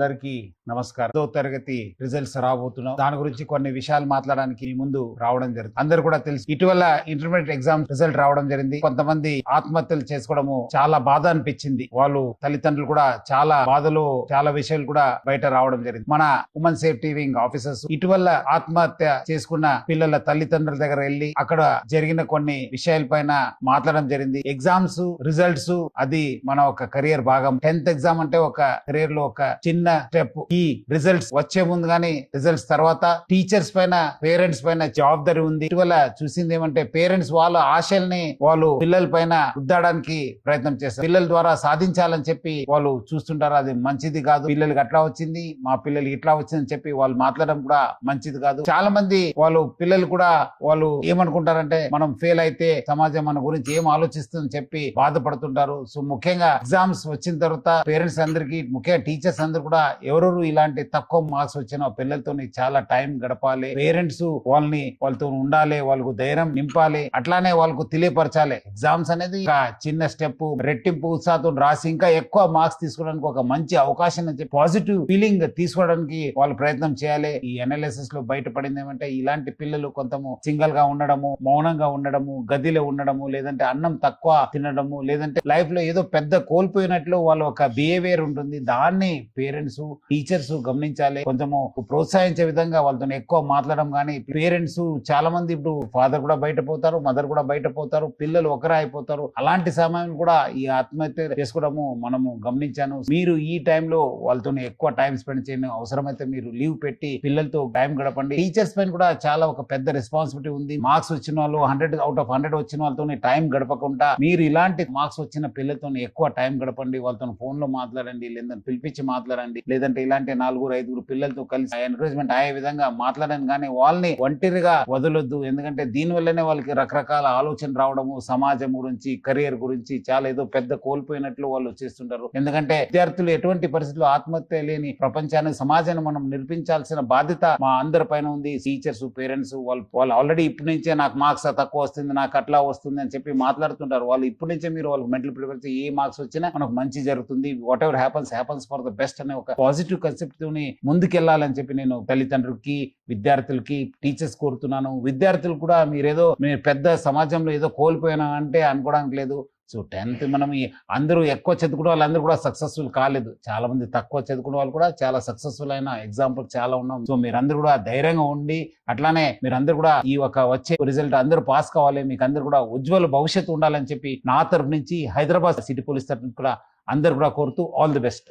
అందరికీ నమస్కారం. 10వ తరగతి రిజల్ట్స్ రాబోతున్నాం. దాని గురించి కొన్ని విషయాలు మాట్లాడడానికి మీ ముందు రావడం జరిగింది. అందరు కూడా తెలుసు, ఇటీవల ఇంటర్మీడియట్ ఎగ్జామ్ రిజల్ట్ రావడం జరిగింది. కొంతమంది ఆత్మహత్యలు చేసుకోవడము చాలా బాధ అనిపించింది. వాళ్ళు తల్లిదండ్రులు కూడా చాలా బాధలు, చాలా విషయాలు కూడా బయట రావడం జరిగింది. మన ఉమెన్ సేఫ్టీ వింగ్ ఆఫీసర్స్ ఇటీవల ఆత్మహత్య చేసుకున్న పిల్లల తల్లిదండ్రుల దగ్గర వెళ్ళి అక్కడ జరిగిన కొన్ని విషయాల పైన మాట్లాడడం జరిగింది. ఎగ్జామ్స్ రిజల్ట్స్ అది మన ఒక కెరియర్ భాగం. 10th ఎగ్జామ్ అంటే ఒక కెరియర్ లో ఒక చిన్న స్టెప్. ఈ రిజల్ట్స్ వచ్చే ముందు గానీ రిజల్ట్స్ తర్వాత టీచర్స్ పైన, పేరెంట్స్ పైన జవాబుదారీ ఉంది. ఇటీవల చూసింది ఏమంటే పేరెంట్స్ వాళ్ళ ఆశల్ని వాళ్ళు పిల్లల పైన రుద్దడానికి ప్రయత్నం చేస్తారు. పిల్లల ద్వారా సాధించాలని చెప్పి వాళ్ళు చూస్తుంటారు. అది మంచిది కాదు. పిల్లలకి అట్లా వచ్చింది, మా పిల్లలకి ఇట్లా వచ్చిందని చెప్పి వాళ్ళు మాట్లాడడం కూడా మంచిది కాదు. చాలా మంది వాళ్ళు పిల్లలు కూడా వాళ్ళు ఏమనుకుంటారంటే మనం ఫెయిల్ అయితే సమాజం మన గురించి ఏం ఆలోచిస్తుందని చెప్పి బాధపడుతుంటారు. సో ముఖ్యంగా ఎగ్జామ్స్ వచ్చిన తర్వాత పేరెంట్స్ అందరికి, ముఖ్యంగా టీచర్స్ అందరు కూడా ఎవరెవరు ఇలాంటి తక్కువ మార్క్స్ వచ్చిన పిల్లలతో చాలా టైం గడపాలి. పేరెంట్స్ వాళ్ళతో ఉండాలి, వాళ్ళకు ధైర్యం నింపాలి, అట్లానే వాళ్ళకు తెలియపరచాలి. ఎగ్జామ్స్ అనేది ఒక చిన్న స్టెప్. రెట్టింపు ఉత్సాహంతో రాసి ఇంకా ఎక్కువ మార్క్స్ తీసుకోవడానికి ఒక మంచి అవకాశం అని చెప్పి పాజిటివ్ ఫీలింగ్ తీసుకోవడానికి వాళ్ళు ప్రయత్నం చేయాలి. ఈ అనాలిసిస్ లో బయటపడింది ఏమంటే ఇలాంటి పిల్లలు కొంతము సింగల్ గా ఉండడము, మౌనంగా ఉండడము, గదిలో ఉండడము, లేదంటే అన్నం తక్కువ తినడము, లేదంటే లైఫ్ లో ఏదో పెద్ద కోల్పోయినట్లు వాళ్ళ ఒక బిహేవియర్ ఉంటుంది. దాన్ని పేరెంట్స్, టీచర్స్ గమనించాలి. కొంచెము ప్రోత్సహించే విధంగా వాళ్ళతో ఎక్కువ మాట్లాడడం. కానీ పేరెంట్స్ చాలా మంది ఇప్పుడు ఫాదర్ కూడా బయట పోతారు, మదర్ కూడా బయట పోతారు, పిల్లలు ఒకరే అయిపోతారు. అలాంటి సమయం కూడా ఈ ఆత్మహత్య చేసుకోవడము మనము గమనించాను. మీరు ఈ టైంలో వాళ్ళతో ఎక్కువ టైం స్పెండ్ చేయండి. అవసరమైతే మీరు లీవ్ పెట్టి పిల్లలతో టైం గడపండి. టీచర్స్ పైన కూడా చాలా ఒక పెద్ద రెస్పాన్సిబిలిటీ ఉంది. మార్క్స్ వచ్చిన వాళ్ళు 100 out of 100 వచ్చిన వాళ్ళతో టైం గడపకుండా మీరు ఇలాంటి మార్క్స్ వచ్చిన పిల్లలతో ఎక్కువ టైం గడపండి. వాళ్ళతో ఫోన్ లో మాట్లాడండి, లేదంటే పిలిపించి మాట్లాడండి, లేదంటే ఇలాంటి 4-5 పిల్లలతో కలిసి ఎంకరేజ్మెంట్ అయ్యే విధంగా మాట్లాడండి. కానీ వాళ్ళని ఒంటరిగా వదలొద్దు. ఎందుకంటే దీని వల్లనే వాళ్ళకి రకరకాల ఆలోచన రావడము, సమాజం గురించి, కెరియర్ గురించి చాలా ఏదో పెద్ద కోల్పోయినట్లు వాళ్ళు చేస్తుంటారు. ఎందుకంటే విద్యార్థులు ఎటువంటి పరిస్థితుల్లో ఆత్మహత్య లేని ప్రపంచాన్ని, సమాజాన్ని మనం నిర్మించాల్సిన బాధ్యత మా అందరి పైన ఉంది. టీచర్స్, పేరెంట్స్ వాళ్ళు ఆల్రెడీ ఇప్పటి నుంచే నాకు మార్క్స్ తక్కువ వస్తుంది, నాకు అట్లా వస్తుంది అని చెప్పి మాట్లాడుతుంటారు. వాళ్ళు ఇప్పటి నుంచే మీరు వాళ్ళకి మెంటల్ ప్రిపేర్ చేసి ఏ మార్క్స్ వచ్చినా మనకు మంచి జరుగుతుంది, what ever happens for the best అనే ఒక పాజిటివ్ కాన్సెప్ట్ తోని ముందుకెళ్లాలని చెప్పి నేను తల్లిదండ్రులకి, విద్యార్థులకి, టీచర్స్ కోరుతున్నాను. విద్యార్థులు కూడా మీరు పెద్ద సమాజంలో ఏదో కోల్పోయినా అంటే అనుకోవడానికి లేదు. సో 10th మనం అందరూ ఎక్కువ చదువుకునే వాళ్ళందరూ కూడా సక్సెస్ఫుల్ కాలేదు. చాలా మంది తక్కువ చదువుకునే వాళ్ళు కూడా చాలా సక్సెస్ఫుల్ అయిన ఎగ్జాంపుల్ చాలా ఉన్నాం. సో మీరందరూ కూడా ధైర్యంగా ఉండి, అట్లానే మీరందరూ కూడా ఈ ఒక వచ్చే రిజల్ట్ అందరూ పాస్ కావాలి, మీకు అందరూ కూడా ఉజ్వల భవిష్యత్తు ఉండాలని చెప్పి నా తరఫు నుంచి హైదరాబాద్ సిటీ పోలీస్ తరఫు కూడా అందరు కూడా కోరుతూ ఆల్ ది బెస్ట్.